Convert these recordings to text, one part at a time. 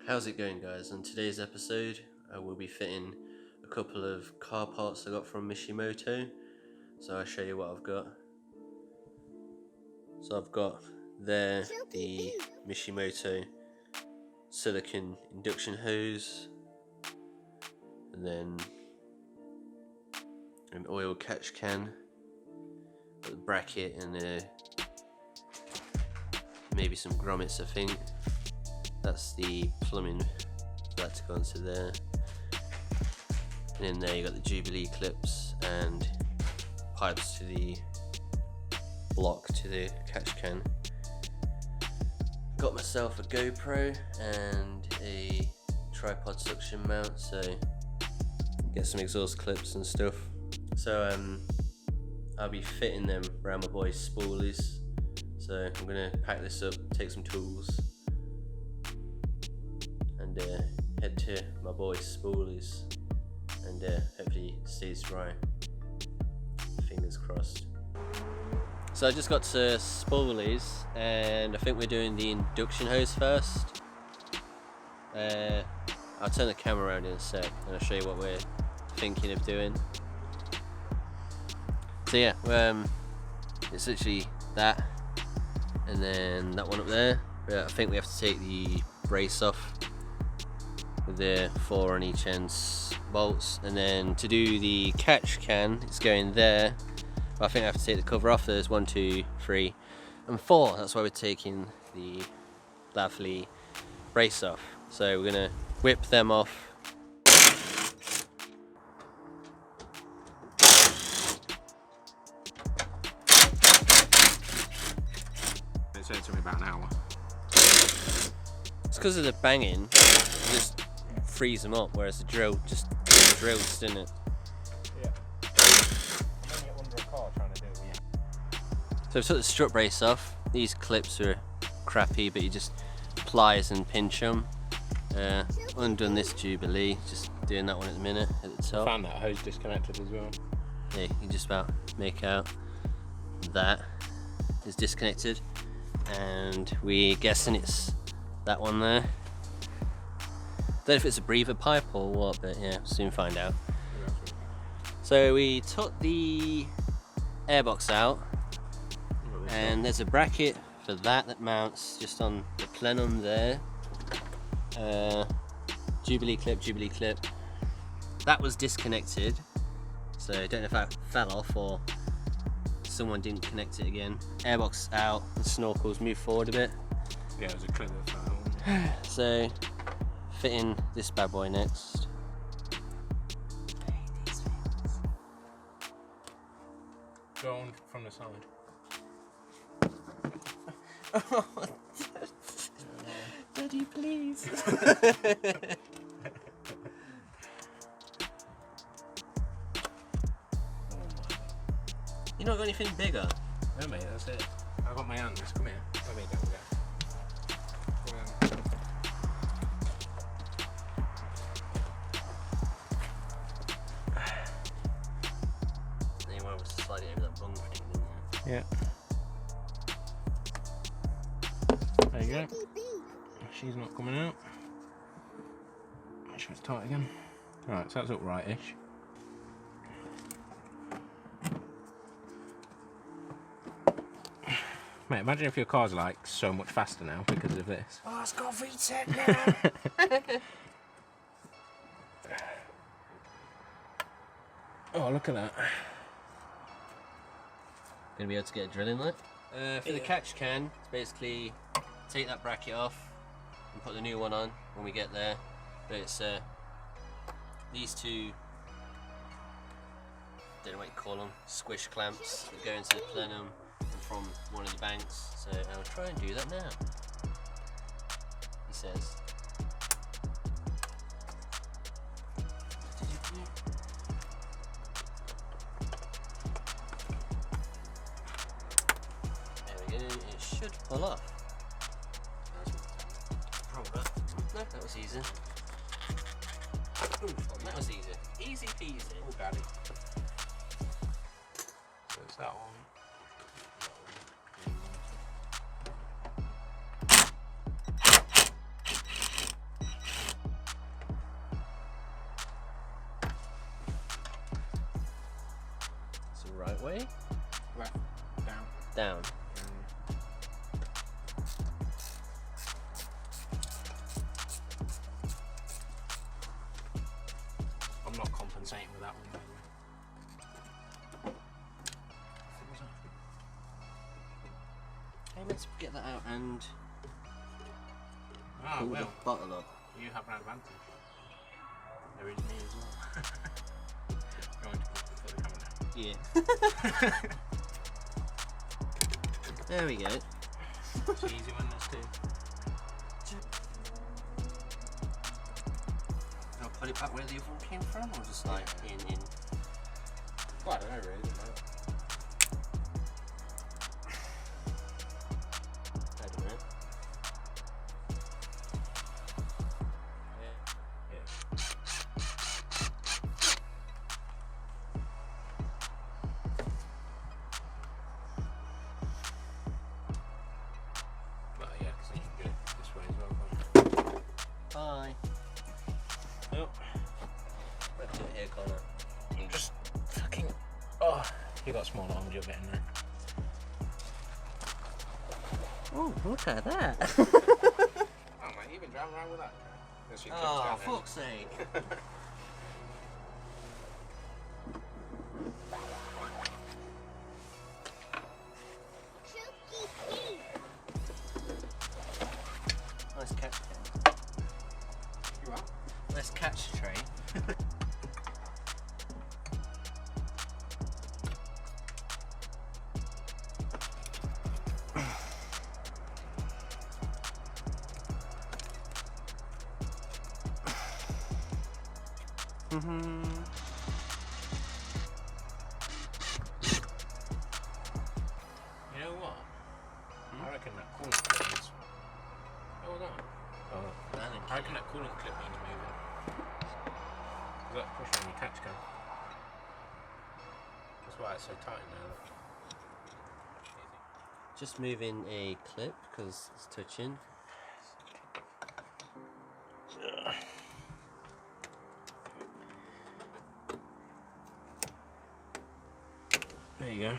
How's it going, guys? On today's episode I will be fitting a couple of car parts I got from Mishimoto. So I'll show you what I've got. So I've got there the Mishimoto silicone induction hose, and then an oil catch can, got the bracket and maybe some grommets I think. That's the plumbing for that to go into there. And in there you got the Jubilee clips and pipes to the block to the catch can. Got myself a GoPro and a tripod suction mount, so get some exhaust clips and stuff. So I'll be fitting them around my boy's spoolies. So I'm gonna pack this up, take some tools, and head to my boy's spoolies, and hopefully it stays dry. Fingers crossed. So I just got to spoolies, and I think we're doing the induction hose first. I'll turn the camera around in a sec and I'll show you what we're thinking of doing. So yeah, it's literally that, and then that one up there. I think we have to take the brace off with the 4 on each end bolts, and then to do the catch can, it's going there. But I think I have to take the cover off. There's 1, 2, 3 and 4. That's why we're taking the lovely brace off. So we're gonna whip them off. It took me about an hour. It's because of the banging, it just frees them up, whereas the drill just drills, didn't it? Yeah. I'm only under a car trying to do it. So I've took the strut brace off. These clips are crappy, but you just pliers and pinch them. Undone this Jubilee, just doing that one at the minute at the top. Found that hose disconnected as well. Yeah, you can just about make out that is disconnected, and we're guessing it's that one there. Don't know if it's a breather pipe or what, but yeah, soon find out. So we took the airbox out, and there's a bracket for that mounts just on the plenum there. Jubilee clip. That was disconnected, so I don't know if that fell off or someone didn't connect it again. Airbox out, the snorkels move forward a bit. Yeah, it was a clip that fell out. So fitting this bad boy next. Go on from the side. Daddy, please. You not got anything bigger? No mate, that's it. I got my hand, just come here. Let me go. Then you want to slide it over that bung thing, didn't you? Yeah. There you go. She's not coming out. Make sure it's tight again. Alright, so that's up right-ish. Mate, imagine if your car's like so much faster now because of this. Oh, it's got VTEC now! Oh, look at that. Gonna be able to get a drill in like? For the catch can, it's basically take that bracket off and put the new one on when we get there. But it's these two, don't know what you call them, squish clamps that go into the plenum and from one of the banks. So I'll try and do that now, he says. It should pull off. Probably. No, that was easy. Ooh, that was easy. Easy peasy. Oh, daddy. So it's that one. way? Left. Down. Down. I'm not compensating with that one, by the way. Hey, let's get that out and Ah, pull the well, bottle up. you have an advantage. There is me as well. Going to put the camera down. Yeah. There we go. It's easy when there's two. I'll put it back where the other one came from, or just like in? Well, I don't know really, doesn't matter. I don't know. But yeah, because you can get it this way as well, can't you? Bye. Oh, Let's do it here, Connor. I'm just fucking. Oh, you got small arms, you'll get in there. Oh, look at that. Oh man, you've been driving around with that? Oh, fuck's sake. Nice catch. You are? Nice catch tray. You know what? I reckon that coolant clip needs. Oh no. Oh, I reckon that coolant clip needs moving. Because that's pushing on your catch can. That's why it's so tight in there. Look. Just moving a clip because it's touching. There you go.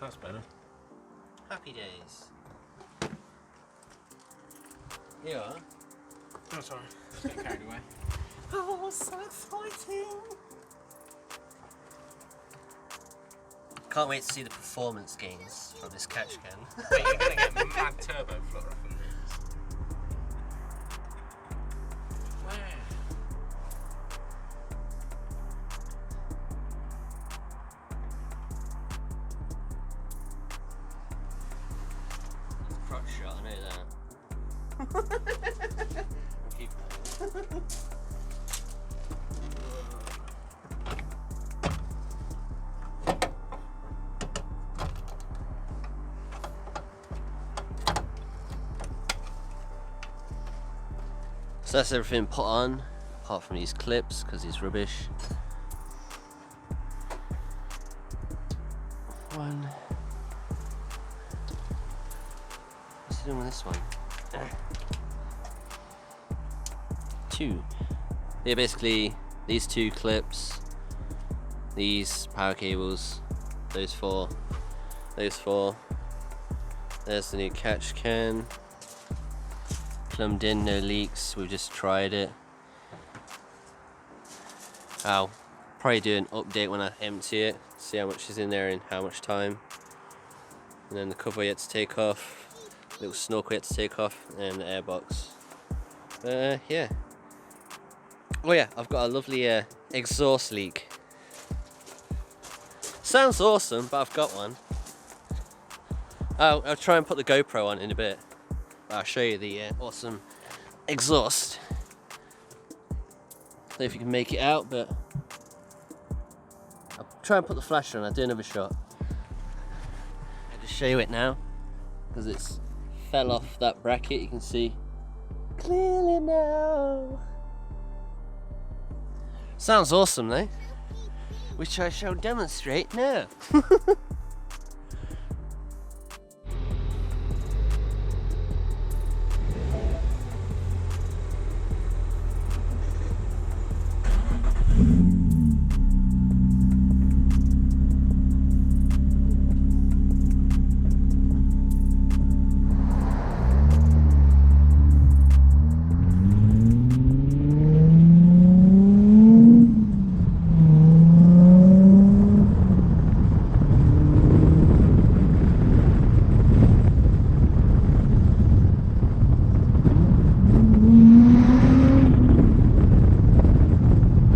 That's better. Happy days. Here you are. Oh, sorry. Just getting carried away. Oh, so exciting! Can't wait to see the performance gains from this catch can. Wait, you're going to get mad turbo flutter up in this. Wow. Crotch shot, I know that. Keep So that's everything put on, apart from these clips, because it's rubbish. One. What's he doing with this one? Two. Yeah, basically these two clips, these power cables, those four. There's the new catch can. Plumbed in, no leaks, we've just tried it. I'll probably do an update when I empty it, see how much is in there in how much time. And then the cover yet to take off, little snorkel yet to take off, and the airbox. Yeah. Oh yeah, I've got a lovely exhaust leak. Sounds awesome, but I've got one. I'll try and put the GoPro on in a bit. I'll show you the awesome exhaust. Don't know if you can make it out, but I'll try and put the flash on. I'll do another shot. I'll just show you it now because it's fell off that bracket. You can see clearly now. Sounds awesome though, which I shall demonstrate now.